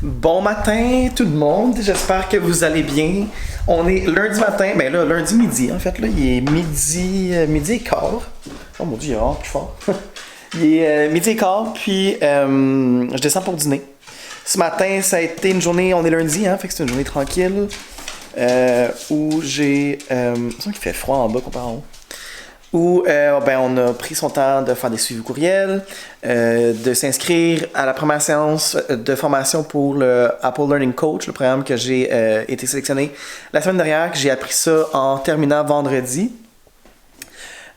Bon matin tout le monde, j'espère que vous allez bien. On est lundi matin, ben là, lundi midi en fait, là, il est midi et quart. Oh mon dieu, il est hors plus fort. Il est midi et quart, puis je descends pour dîner. Ce matin, ça a été une journée, on est lundi, hein, fait que c'est une journée tranquille, où j'ai... il semble qu'il fait froid en bas comparé en haut. Où on a pris son temps de faire des suivis courriels, de s'inscrire à la première séance de formation pour le Apple Learning Coach, le programme que j'ai été sélectionné la semaine dernière, que j'ai appris ça en terminant vendredi.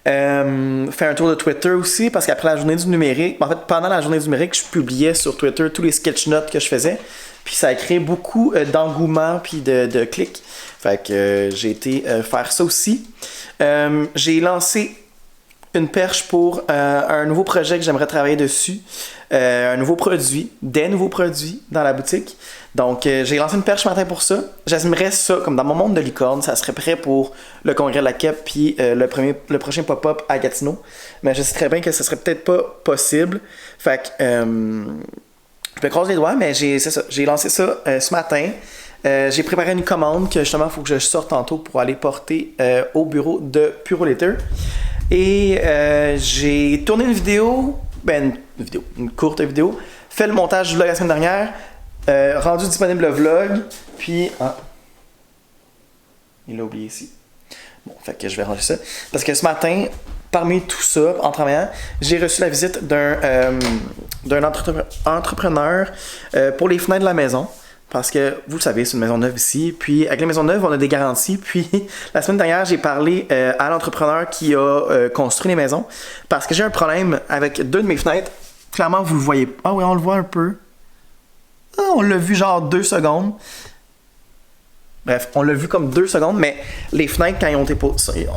Fait un tour de Twitter aussi, parce qu'après la journée du numérique, en fait pendant la journée du numérique, je publiais sur Twitter tous les sketch notes que je faisais, puis ça a créé beaucoup d'engouement puis de clics. Fait que j'ai été faire ça aussi. J'ai lancé une perche pour un nouveau projet que j'aimerais travailler dessus. Un nouveau produit, des nouveaux produits dans la boutique. Donc, j'ai lancé une perche ce matin pour ça. J'aimerais ça, comme dans mon monde de licorne, ça serait prêt pour le congrès de la KEP puis le prochain pop-up à Gatineau. Mais je sais très bien que ce serait peut-être pas possible. Fait que, je me croise les doigts, mais j'ai lancé ça ce matin. J'ai préparé une commande que justement il faut que je sorte tantôt pour aller porter au bureau de Purolator. Et j'ai tourné une courte vidéo, fait le montage du vlog la semaine dernière, rendu disponible le vlog, puis... Ah, il l'a oublié ici. Bon, fait que je vais ranger ça. Parce que ce matin, parmi tout ça, en travaillant, j'ai reçu la visite d'un entrepreneur pour les fenêtres de la maison. Parce que, vous le savez, c'est une maison neuve ici. Puis, avec les maisons neuves, on a des garanties. Puis, la semaine dernière, j'ai parlé à l'entrepreneur qui a construit les maisons. Parce que j'ai un problème avec deux de mes fenêtres. Clairement, vous le voyez. Ah oui, on le voit un peu. Ah, on l'a vu genre 2 secondes. Bref, on l'a vu comme 2 secondes. Mais les fenêtres, quand ils ont été posées,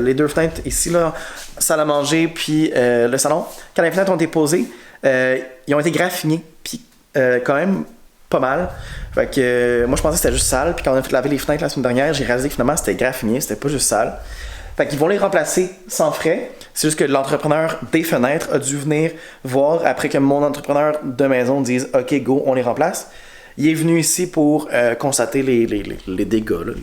les deux fenêtres ici, là, salle à manger, puis le salon, quand les fenêtres ont été posées, ils ont été graffinés. Puis, quand même... pas mal. Fait que moi je pensais que c'était juste sale, puis quand on a fait laver les fenêtres la semaine dernière, j'ai réalisé que finalement c'était graffiné, c'était pas juste sale. Fait qu'ils vont les remplacer sans frais. C'est juste que l'entrepreneur des fenêtres a dû venir voir après que mon entrepreneur de maison dise OK go, on les remplace. Il est venu ici pour constater les dégâts, là,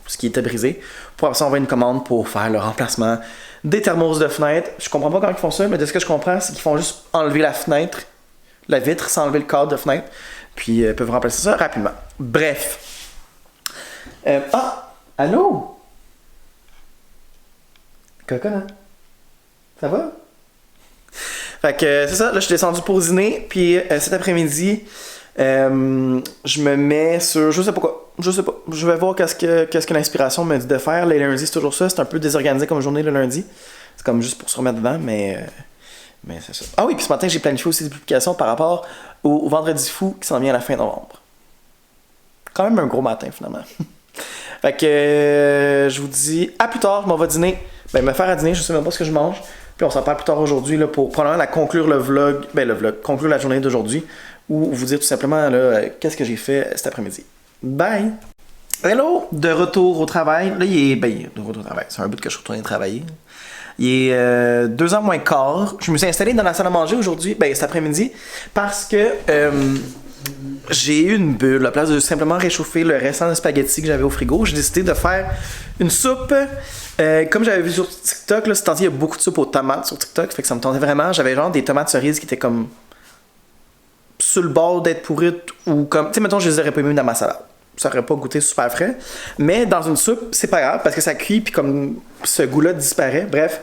ce qui était brisé, pour après ça envoyer une commande pour faire le remplacement des thermos de fenêtres. Je comprends pas comment ils font ça, mais de ce que je comprends, c'est qu'ils font juste enlever la fenêtre, la vitre, sans enlever le cadre de fenêtre. Puis peuvent remplacer ça rapidement. Bref. Allô? Coco, hein? Ça va? Fait que c'est ça, là je suis descendu pour dîner, puis cet après-midi, je me mets sur... Je sais pas quoi. Je sais pas. Je vais voir qu'est-ce que l'inspiration me dit de faire. Les lundis, c'est toujours ça. C'est un peu désorganisé comme journée le lundi. C'est comme juste pour se remettre dedans, mais c'est ça. Ah oui, puis ce matin, j'ai planifié aussi des publications par rapport au Vendredi fou qui s'en vient à la fin novembre. Quand même un gros matin, finalement. Fait que je vous dis à plus tard, je m'en vais dîner. Me faire à dîner, je sais même pas ce que je mange. Puis on s'en parle plus tard aujourd'hui là, pour probablement conclure le vlog, conclure la journée d'aujourd'hui, ou vous dire tout simplement là, qu'est-ce que j'ai fait cet après-midi. Bye! Hello! De retour au travail. Là, de retour au travail. C'est un bout que je suis retourné travailler. Il est 2h moins quart. Je me suis installé dans la salle à manger aujourd'hui, cet après-midi, parce que j'ai eu une bulle. À la place de simplement réchauffer le restant de spaghettis que j'avais au frigo, j'ai décidé de faire une soupe. Comme j'avais vu sur TikTok, là, ce temps-ci, il y a beaucoup de soupe aux tomates sur TikTok, fait que ça me tentait vraiment. J'avais genre des tomates cerises qui étaient comme sur le bord d'être pourrites, ou comme, tu sais, mettons, je les aurais pas mis dans ma salade. Ça aurait pas goûté super frais. Mais dans une soupe, c'est pas grave parce que ça cuit puis comme ce goût-là disparaît. Bref.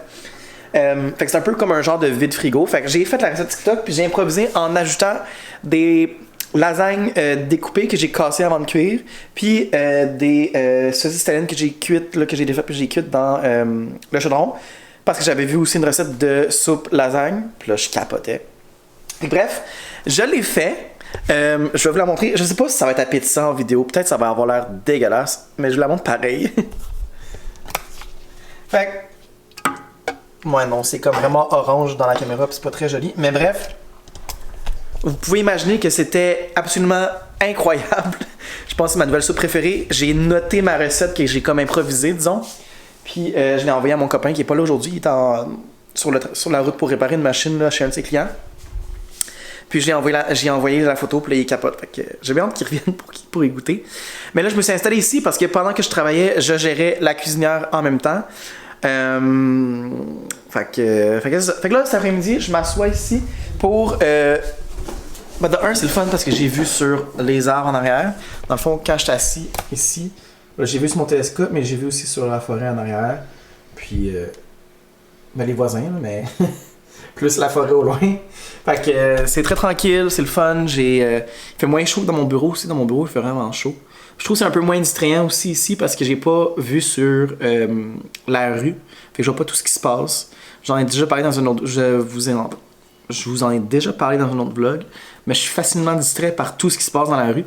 Fait que c'est un peu comme un genre de vide frigo. Fait que j'ai fait la recette TikTok puis j'ai improvisé en ajoutant des lasagnes découpées que j'ai cassées avant de cuire. Puis des saucisses italiennes que j'ai cuites, là, que j'ai défaites puis j'ai cuites dans le chaudron. Parce que j'avais vu aussi une recette de soupe lasagne. Puis là, je capotais. Et bref, je l'ai fait. Je vais vous la montrer. Je sais pas si ça va être appétissant en vidéo. Peut-être que ça va avoir l'air dégueulasse. Mais je vous la montre pareil. Fait que... ouais, non, c'est comme vraiment orange dans la caméra. Puis c'est pas très joli. Mais bref. Vous pouvez imaginer que c'était absolument incroyable. Je pense que c'est ma nouvelle soupe préférée. J'ai noté ma recette que j'ai comme improvisée, disons. Puis je l'ai envoyée à mon copain qui est pas là aujourd'hui. Il est sur la route pour réparer une machine là, chez un de ses clients. Puis j'ai envoyé la photo, puis là, il capote. Fait que j'ai bien hâte qu'il revienne pour y goûter. Mais là, je me suis installé ici parce que pendant que je travaillais, je gérais la cuisinière en même temps. Fait que là, cet après-midi, je m'assois ici pour... de un, c'est le fun parce que j'ai vu sur les arbres en arrière. Dans le fond, quand j'étais assis ici, là, j'ai vu sur mon télescope, mais j'ai vu aussi sur la forêt en arrière. Puis, les voisins, là, mais plus la forêt au loin. Fait que c'est très tranquille, c'est le fun. Il fait moins chaud dans mon bureau aussi. Dans mon bureau, il fait vraiment chaud. Je trouve que c'est un peu moins distrayant aussi ici parce que j'ai pas vu sur la rue. Fait que je vois pas tout ce qui se passe. J'en ai déjà parlé dans un autre... Je vous en ai déjà parlé dans un autre vlog. Mais je suis facilement distrait par tout ce qui se passe dans la rue.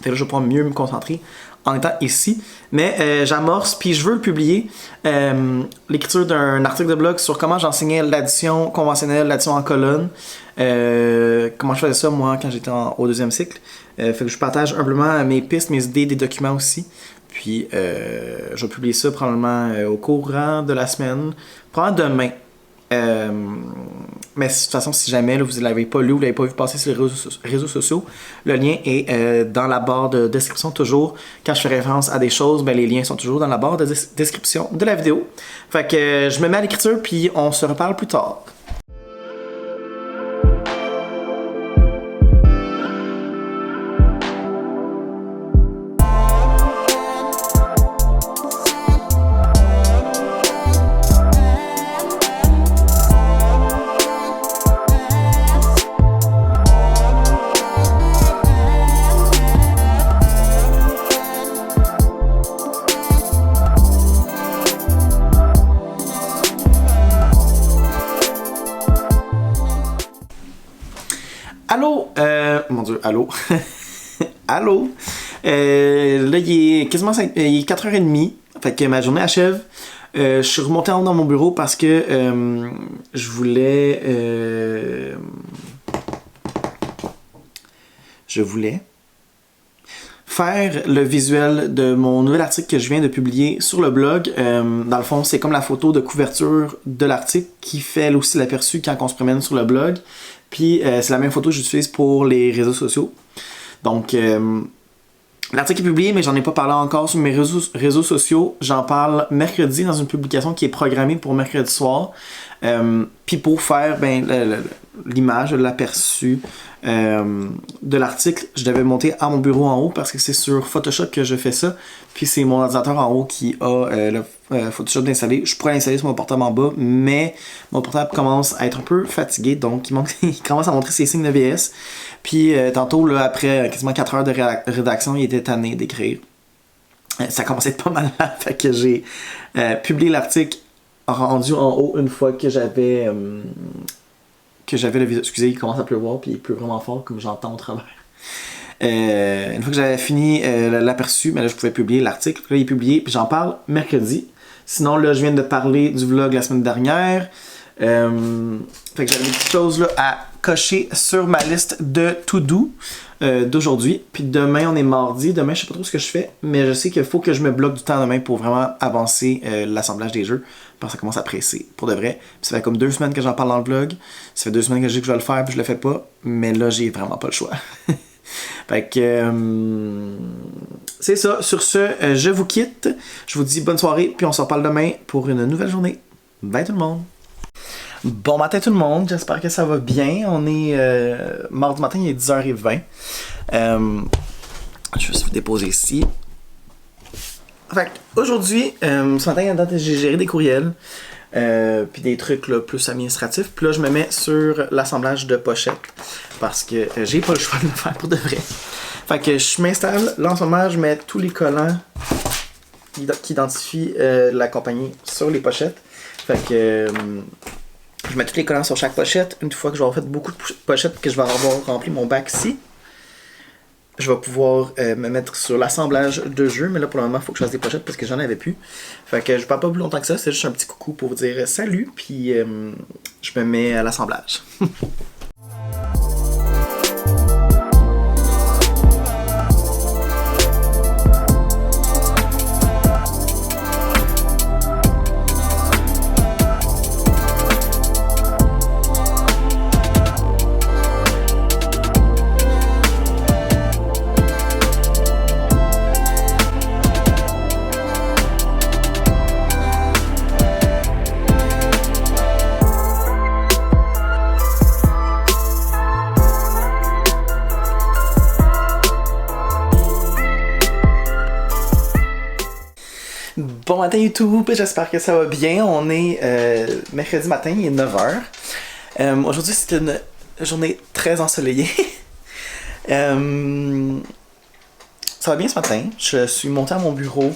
Fait que là, je vais pouvoir mieux me concentrer en étant ici. Mais j'amorce, puis je veux le publier. L'écriture d'un article de blog sur comment j'enseignais l'addition conventionnelle, l'addition en colonne. Comment je faisais ça, moi, quand j'étais au 2e cycle. Fait que je partage humblement mes pistes, mes idées, des documents aussi. Puis, je vais publier ça probablement au courant de la semaine. Probablement demain. Mais de toute façon, si jamais là, vous ne l'avez pas lu, vous ne l'avez pas vu passer sur les réseaux sociaux, le lien est dans la barre de description toujours. Quand je fais référence à des choses, ben, les liens sont toujours dans la barre de description de la vidéo. Fait que je me mets à l'écriture, puis on se reparle plus tard. Allô? Mon Dieu, allô? Allô? Là, il est quasiment il est 4h30. Fait que ma journée achève. Je suis remonté en haut dans mon bureau parce que je voulais faire le visuel de mon nouvel article que je viens de publier sur le blog. Dans le fond, c'est comme la photo de couverture de l'article qui fait elle aussi l'aperçu quand on se promène sur le blog. Puis c'est la même photo que j'utilise pour les réseaux sociaux. Donc, l'article est publié, mais j'en ai pas parlé encore sur mes réseaux sociaux. J'en parle mercredi dans une publication qui est programmée pour mercredi soir. Puis pour faire l'image, l'aperçu de l'article, je devais monter à mon bureau en haut parce que c'est sur Photoshop que je fais ça. Puis c'est mon ordinateur en haut qui a le Photoshop d'installer. Je pourrais l'installer sur mon portable en bas, mais mon portable commence à être un peu fatigué, donc il commence à montrer ses signes de vieillesse. Puis tantôt, là, après quasiment 4 heures de rédaction, il était tanné d'écrire. Ça commençait à être pas mal là, fait que j'ai publié l'article rendu en haut une fois que j'avais le visuel. Excusez, il commence à pleuvoir, puis il pleut vraiment fort, comme j'entends au travers. Une fois que j'avais fini l'aperçu, mais là je pouvais publier l'article. Là il est publié, puis j'en parle mercredi. Sinon là je viens de parler du vlog la semaine dernière. Fait que j'avais des petites choses là, à cocher sur ma liste de to-do d'aujourd'hui. Puis demain on est mardi. Demain je sais pas trop ce que je fais, mais je sais qu'il faut que je me bloque du temps demain pour vraiment avancer l'assemblage des jeux. Parce que ça commence à presser, pour de vrai. Puis ça fait comme 2 semaines que j'en parle dans le vlog. Ça fait 2 semaines que je dis que je vais le faire, puis je le fais pas. Mais là, j'ai vraiment pas le choix. Fait que... c'est ça. Sur ce, je vous quitte. Je vous dis bonne soirée, puis on se reparle demain pour une nouvelle journée. Bye tout le monde! Bon matin tout le monde, j'espère que ça va bien. On est mardi matin, il est 10h20. Je vais juste vous déposer ici. Fait aujourd'hui, ce matin, j'ai géré des courriels, puis des trucs là, plus administratifs. Puis là, je me mets sur l'assemblage de pochettes parce que j'ai pas le choix de le faire pour de vrai. Fait que je m'installe. Là, en ce moment, je mets tous les collants qui identifient la compagnie sur les pochettes. Fait que je mets tous les collants sur chaque pochette. Une fois que je vais avoir fait beaucoup de pochettes, que je vais avoir rempli mon bac ici, je vais pouvoir me mettre sur l'assemblage de jeux, mais là pour le moment il faut que je fasse des pochettes parce que j'en avais plus. Fait que je parle pas plus longtemps que ça, c'est juste un petit coucou pour vous dire salut, puis je me mets à l'assemblage. Bon matin YouTube, j'espère que ça va bien. On est mercredi matin, il est 9h. Aujourd'hui c'est une journée très ensoleillée. Ça va bien ce matin. Je suis monté à mon bureau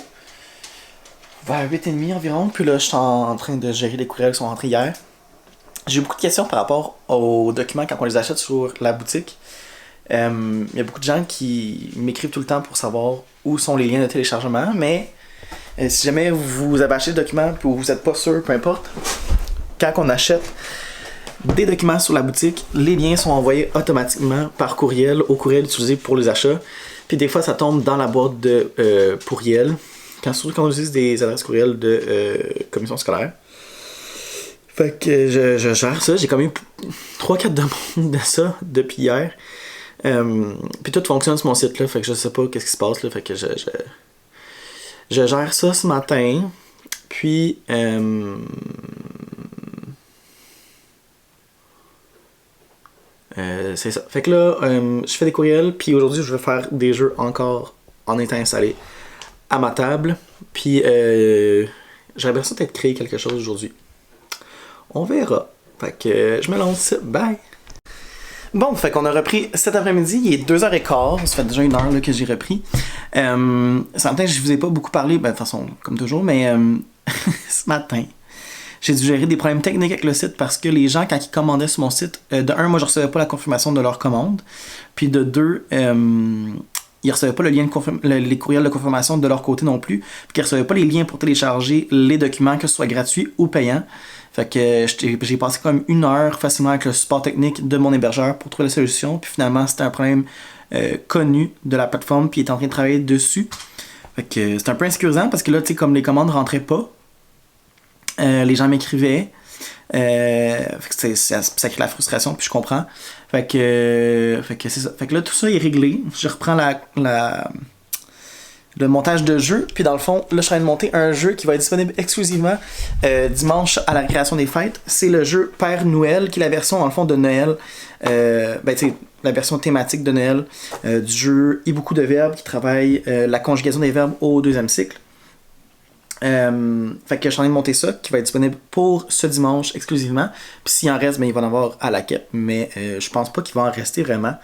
vers 8h30 environ. Puis là je suis en train de gérer les courriels qui sont rentrés hier. J'ai eu beaucoup de questions par rapport aux documents quand on les achète sur la boutique. Il y a beaucoup de gens qui m'écrivent tout le temps pour savoir où sont les liens de téléchargement, mais si jamais vous avez acheté des documents et vous n'êtes pas sûr, peu importe, quand on achète des documents sur la boutique, les liens sont envoyés automatiquement par courriel au courriel utilisé pour les achats. Puis des fois, ça tombe dans la boîte de courriel, surtout quand on utilise des adresses courriel de commission scolaire. Fait que je gère ça. J'ai quand même eu 3-4 demandes de ça depuis hier. Puis tout fonctionne sur mon site là, fait que je sais pas qu'est-ce qui se passe là, fait que je gère ça ce matin. Puis c'est ça. Fait que là, je fais des courriels, puis aujourd'hui je vais faire des jeux encore en étant installé à ma table. Puis j'aimerais bien ça peut-être créer quelque chose aujourd'hui. On verra. Fait que je me lance. Bye! Bon, fait qu'on a repris cet après-midi, il est 2h15, ça fait déjà 1 heure là, que j'ai repris. Ce matin, je vous ai pas beaucoup parlé, de toute façon, comme toujours, mais ce matin, j'ai dû gérer des problèmes techniques avec le site parce que les gens, quand ils commandaient sur mon site, de un, moi je recevais pas la confirmation de leur commande, puis de deux, ils recevaient pas le lien les courriels de confirmation de leur côté non plus, puis qu'ils recevaient pas les liens pour télécharger les documents, que ce soit gratuit ou payant. Fait que j'ai passé comme 1 heure facilement avec le support technique de mon hébergeur pour trouver la solution. Puis finalement, c'était un problème connu de la plateforme, puis il est en train de travailler dessus. Fait que c'était un peu insécurisant parce que là, tu sais, comme les commandes rentraient pas, les gens m'écrivaient. Fait que ça crée la frustration, puis je comprends. Fait que c'est ça. Fait que là, tout ça est réglé. Je reprends le montage de jeu, puis dans le fond, là je suis en train de monter un jeu qui va être disponible exclusivement dimanche à la récréation des fêtes. C'est le jeu Père Noël, qui est la version dans le fond de Noël, tu sais, la version thématique de Noël du jeu Et beaucoup de verbes qui travaille la conjugaison des verbes au 2e cycle. Fait que je suis en train de monter ça, qui va être disponible pour ce dimanche exclusivement. Puis s'il en reste, il va en avoir à la quête, mais je pense pas qu'il va en rester vraiment.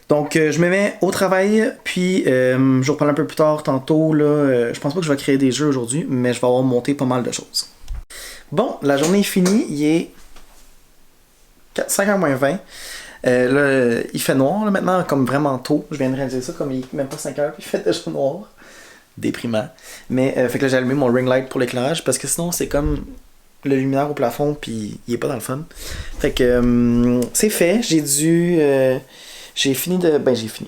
Donc, je me mets au travail, puis je vous reparle un peu plus tard tantôt. Là, je pense pas que je vais créer des jeux aujourd'hui, mais je vais avoir monté pas mal de choses. Bon, la journée est finie, il est 5h moins 20. Là, il fait noir là, maintenant, comme vraiment tôt. Je viens de réaliser ça, comme il est même pas 5h, puis il fait déjà noir. Déprimant. Mais fait que là, j'ai allumé mon ring light pour l'éclairage, parce que sinon, c'est comme le luminaire au plafond, puis il est pas dans le fun. Fait que c'est fait, j'ai fini de...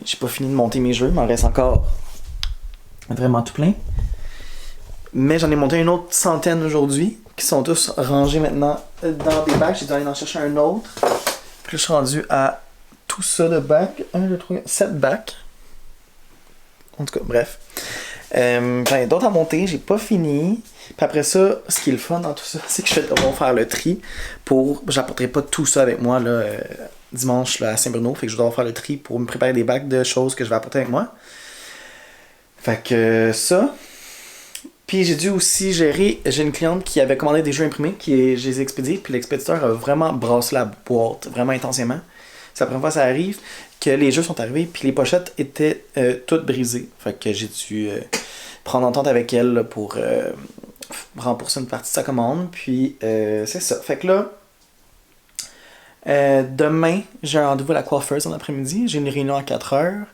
j'ai pas fini de monter mes jeux, il m'en reste encore vraiment tout plein. Mais j'en ai monté une autre centaine aujourd'hui, qui sont tous rangés maintenant dans des bacs. J'ai dû aller en chercher un autre. Puis là, je suis rendu à tout ça de bacs. 1, 2, 3, 7 bacs. En tout cas, bref. J'en ai d'autres à monter, j'ai pas fini. Puis après ça, ce qui est le fun dans tout ça, c'est que je vais devoir faire le tri pour... J'apporterai pas tout ça avec moi, là... dimanche là, à Saint-Bruno, fait que je dois faire le tri pour me préparer des bacs de choses que je vais apporter avec moi. Fait que ça. Puis j'ai dû aussi gérer, j'ai une cliente qui avait commandé des jeux imprimés, je les ai expédiés, puis l'expéditeur a vraiment brassé la boîte, vraiment intensément. C'est la première fois que ça arrive, que les jeux sont arrivés, puis les pochettes étaient toutes brisées. Fait que j'ai dû prendre entente avec elle là, pour rembourser une partie de sa commande, puis c'est ça. Fait que là, demain, j'ai un rendez-vous à la coiffeuse en après-midi. J'ai une réunion à 4h.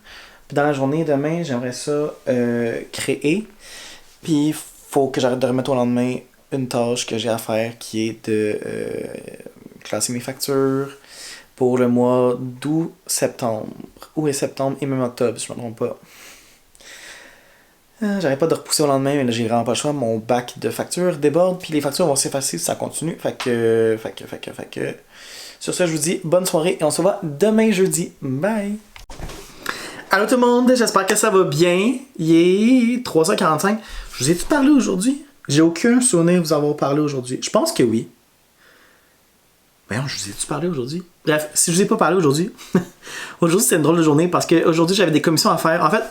Puis dans la journée, demain, j'aimerais ça créer. Puis il faut que j'arrête de remettre au lendemain une tâche que j'ai à faire qui est de classer mes factures pour le mois d'août, septembre. Août et septembre et même octobre, si je ne me trompe pas. J'arrête pas de repousser au lendemain, mais là j'ai vraiment pas le choix. Mon bac de factures déborde, puis les factures vont s'effacer si ça continue. Fait que. Sur ce, je vous dis bonne soirée et on se voit demain jeudi. Bye! Allô tout le monde, j'espère que ça va bien. Il est 3h45. Je vous ai-tu parlé aujourd'hui? J'ai aucun souvenir de vous avoir parlé aujourd'hui. Je pense que oui. Voyons, je vous ai-tu parlé aujourd'hui? Bref, si je vous ai pas parlé aujourd'hui, aujourd'hui c'était une drôle de journée parce qu'aujourd'hui j'avais des commissions à faire. En fait,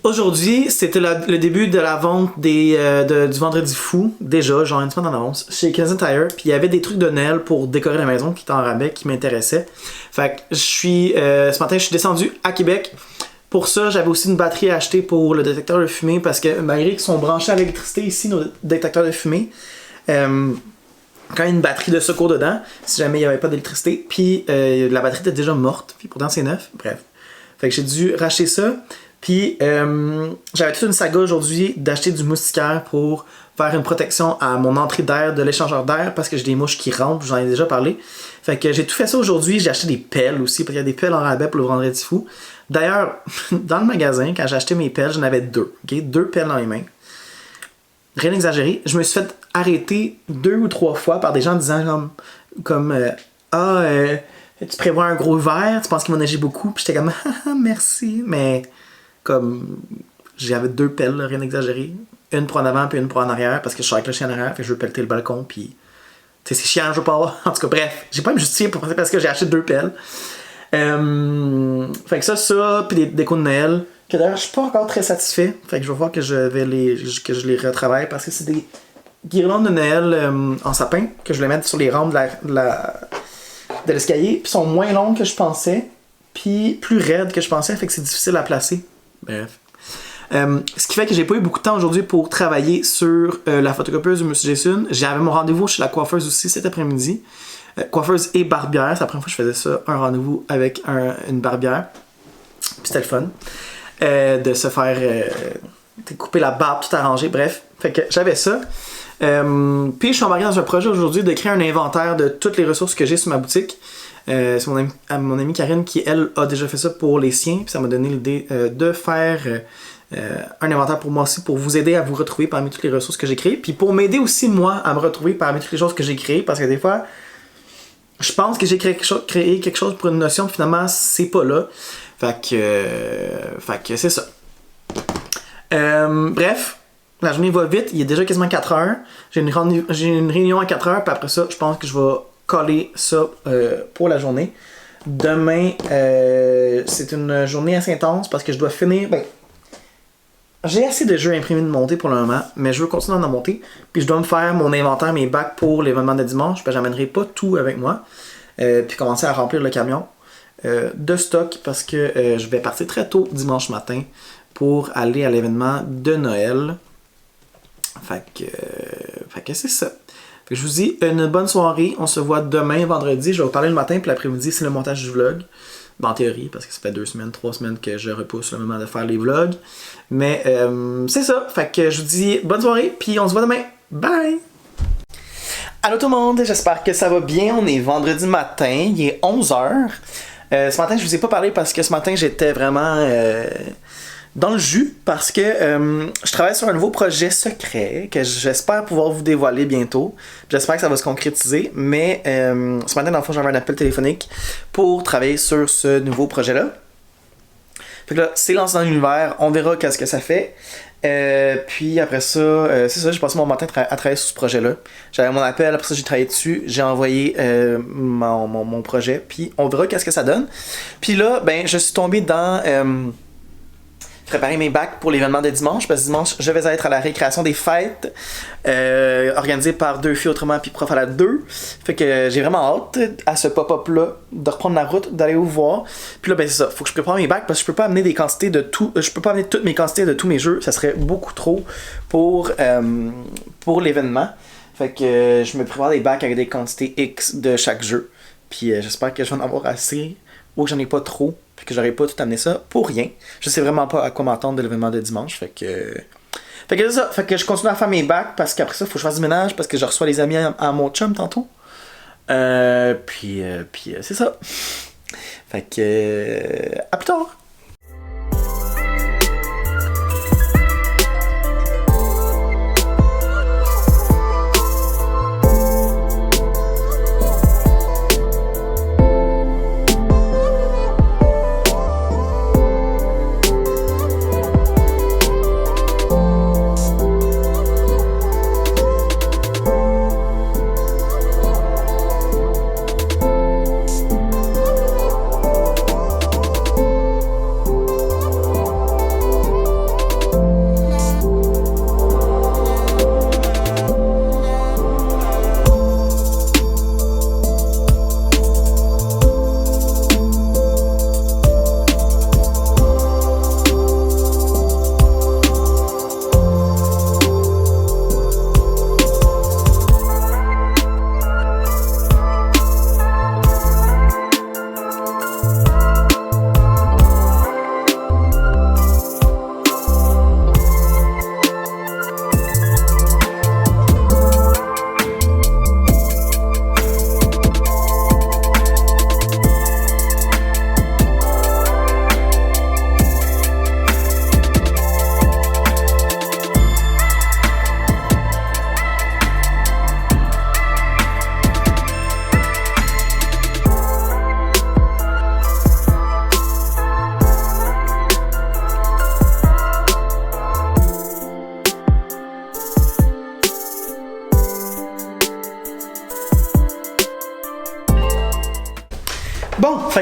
Aujourd'hui, c'était le début de la vente du Vendredi fou, déjà, genre une semaine en avance, chez Canadian Tire. Puis il y avait des trucs de Noël pour décorer la maison qui étaient en rabais, qui m'intéressaient. Fait que ce matin, je suis descendu à Québec. Pour ça, j'avais aussi une batterie à acheter pour le détecteur de fumée parce que malgré qu'ils sont branchés à l'électricité ici, nos détecteurs de fumée, quand il y a une batterie de secours dedans, si jamais il n'y avait pas d'électricité, puis la batterie était déjà morte, puis pourtant c'est neuf, bref. Fait que j'ai dû racheter ça. Puis j'avais toute une saga aujourd'hui d'acheter du moustiquaire pour faire une protection à mon entrée d'air de l'échangeur d'air parce que j'ai des mouches qui rentrent, j'en ai déjà parlé. Fait que j'ai tout fait ça aujourd'hui, j'ai acheté des pelles aussi parce qu'il y a des pelles en rabais pour le Vendredi fou. D'ailleurs, dans le magasin, quand j'ai acheté mes pelles, j'en avais deux, ok? 2 pelles dans les mains. Rien d'exagéré. Je me suis fait arrêter 2 ou 3 fois par des gens disant tu prévois un gros verre, tu penses qu'il va neiger beaucoup, puis j'étais comme ah merci, mais comme j'avais 2 pelles, là, rien d'exagéré. Une pour en avant puis une pour en arrière parce que je suis avec le chien en arrière, fait que je veux pelleter le balcon puis tu sais c'est chiant, je veux pas avoir. En tout cas bref, j'ai pas à me justifier parce que j'ai acheté 2 pelles. Fait que ça puis des décos de Noël que d'ailleurs je suis pas encore très satisfait, fait que je vais voir que je les retravaille parce que c'est des guirlandes de Noël en sapin que je vais mettre sur les rampes de l'escalier, puis sont moins longues que je pensais, puis plus raides que je pensais, fait que c'est difficile à placer. Bref. Ce qui fait que j'ai pas eu beaucoup de temps aujourd'hui pour travailler sur la photocopieuse de M. Jason. J'avais mon rendez-vous chez la coiffeuse aussi cet après-midi. Coiffeuse et barbière, c'est la première fois que je faisais ça, un rendez-vous avec une barbière. Puis c'était le fun de se faire couper la barbe, tout arranger, bref. Fait que j'avais ça. Puis je suis embarqué dans un projet aujourd'hui de créer un inventaire de toutes les ressources que j'ai sur ma boutique. C'est mon amie Karine qui, elle, a déjà fait ça pour les siens. Puis ça m'a donné l'idée de faire un inventaire pour moi aussi, pour vous aider à vous retrouver parmi toutes les ressources que j'ai créées. Puis pour m'aider aussi, moi, à me retrouver parmi toutes les choses que j'ai créées. Parce que des fois, je pense que j'ai créé quelque chose pour une notion, puis finalement, c'est pas là. Fait que c'est ça. Bref. La journée va vite, il est déjà quasiment 4 heures. J'ai une réunion à 4 heures, puis après ça, je pense que je vais coller ça pour la journée. Demain, c'est une journée assez intense parce que je dois finir. J'ai assez de jeux imprimés de monter pour le moment, mais je veux continuer d'en monter. Puis je dois me faire mon inventaire, mes bacs pour l'événement de dimanche, puis j'amènerai pas tout avec moi. Puis commencer à remplir le camion de stock parce que je vais partir très tôt dimanche matin pour aller à l'événement de Noël. Fait que c'est ça. Fait que je vous dis une bonne soirée. On se voit demain, vendredi. Je vais vous parler le matin, puis l'après-midi, c'est le montage du vlog. En théorie, parce que ça fait 2 semaines, 3 semaines que je repousse le moment de faire les vlogs. Mais c'est ça. Fait que je vous dis bonne soirée, puis on se voit demain. Bye! Allô tout le monde, j'espère que ça va bien. On est vendredi matin, il est 11h. Ce matin, je vous ai pas parlé parce que ce matin, j'étais vraiment dans le jus parce que je travaille sur un nouveau projet secret que j'espère pouvoir vous dévoiler bientôt. J'espère que ça va se concrétiser, mais ce matin, dans le fond, j'avais un appel téléphonique pour travailler sur ce nouveau projet-là. Fait que là, c'est lancé dans l'univers, on verra qu'est-ce que ça fait. Puis après ça, c'est ça, j'ai passé mon matin à travailler sur ce projet-là. J'avais mon appel, après ça j'ai travaillé dessus, j'ai envoyé mon projet, puis on verra qu'est-ce que ça donne. Puis là, ben je suis tombé dans préparer mes bacs pour l'événement de dimanche, parce que dimanche, je vais être à la récréation des fêtes organisée par 2 filles autrement puis prof à la 2. Fait que j'ai vraiment hâte à ce pop-up-là de reprendre la route, d'aller vous voir. Puis là, ben c'est ça, faut que je prépare mes bacs parce que je peux pas amener des quantités de tout, je peux pas amener toutes mes quantités de tous mes jeux, ça serait beaucoup trop pour l'événement. Fait que je me prépare des bacs avec des quantités X de chaque jeu. Puis j'espère que je vais en avoir assez ou que j'en ai pas trop. Puis que j'aurais pas tout amené ça pour rien. Je sais vraiment pas à quoi m'attendre de l'événement de dimanche. Fait que c'est ça. Fait que je continue à faire mes bacs parce qu'après ça, faut que je fasse du ménage parce que je reçois les amis à mon chum tantôt. Puis c'est ça. Fait que à plus tard.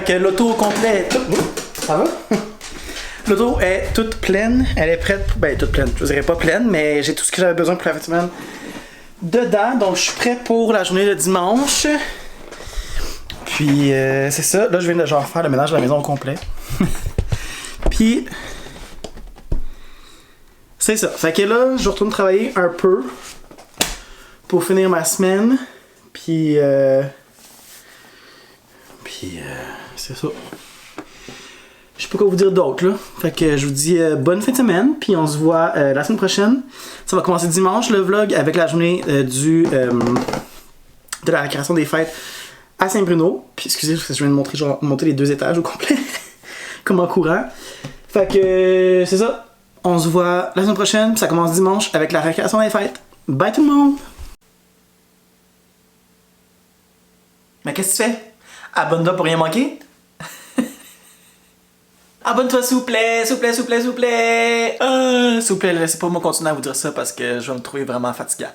que l'auto au complet est toute... Ça va? L'auto est toute pleine. Elle est prête. Ben, toute pleine. Je dirais pas pleine, mais j'ai tout ce que j'avais besoin pour la fin de semaine dedans. Donc, je suis prêt pour la journée de dimanche. Puis, c'est ça. Là, je viens de genre faire le ménage de la maison au complet. Puis, c'est ça. Fait que là, je retourne travailler un peu pour finir ma semaine. Puis, c'est ça. Je sais pas quoi vous dire d'autre là. Fait que je vous dis bonne fin de semaine. Puis on se voit la semaine prochaine. Ça va commencer dimanche le vlog avec la journée de la création des fêtes à Saint-Bruno. Puis excusez, parce que je viens de montrer, genre, monter les 2 étages au complet. Comme en courant. Fait que c'est ça. On se voit la semaine prochaine. Puis ça commence dimanche avec la création des fêtes. Bye tout le monde! Mais qu'est-ce que tu fais? Abonne-toi pour rien manquer? Abonne-toi s'il vous plaît, s'il vous plaît, s'il vous plaît, s'il vous plaît. S'il vous plaît, laissez pas moi continuer à vous dire ça parce que je vais me trouver vraiment fatigant.